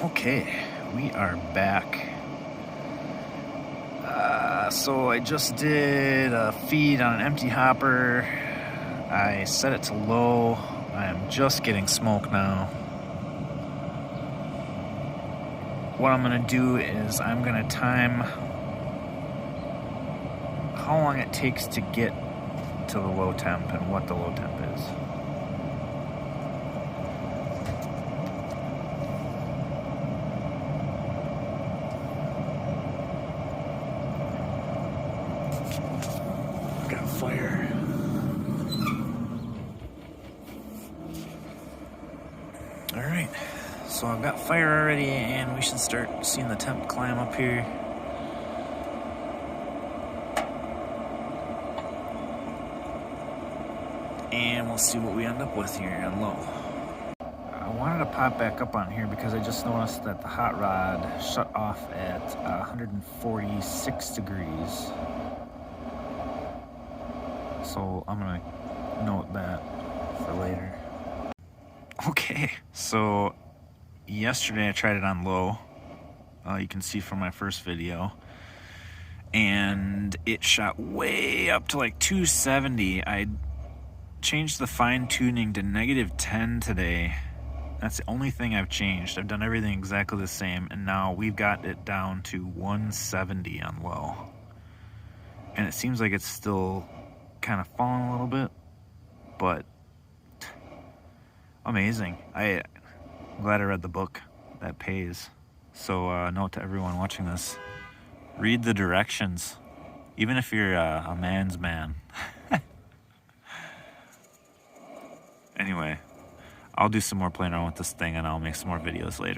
Okay, we are back. So I just did a feed on an empty hopper. I set it to low. I am just getting smoke now. What I'm gonna do is I'm gonna time how long it takes to get to the low temp and what the low temp is. Got fire. Alright, so I've got fire already and we should start seeing the temp climb up here. And we'll see what we end up with here on low. I wanted to pop back up on here because I just noticed that the hot rod shut off at 146 degrees. So I'm gonna note that for later. Okay, so yesterday I tried it on low. You can see from my first video. And it shot way up to like 270. I changed the fine tuning to -10 today. That's the only thing I've changed. I've done everything exactly the same, and now we've got it down to 170 on low. And it seems like it's still kind of falling a little bit, but amazing. I'm glad I read the book. That pays. So note to everyone watching this, read the directions, even if you're a man's man. Anyway, I'll do some more playing around with this thing and I'll make some more videos later.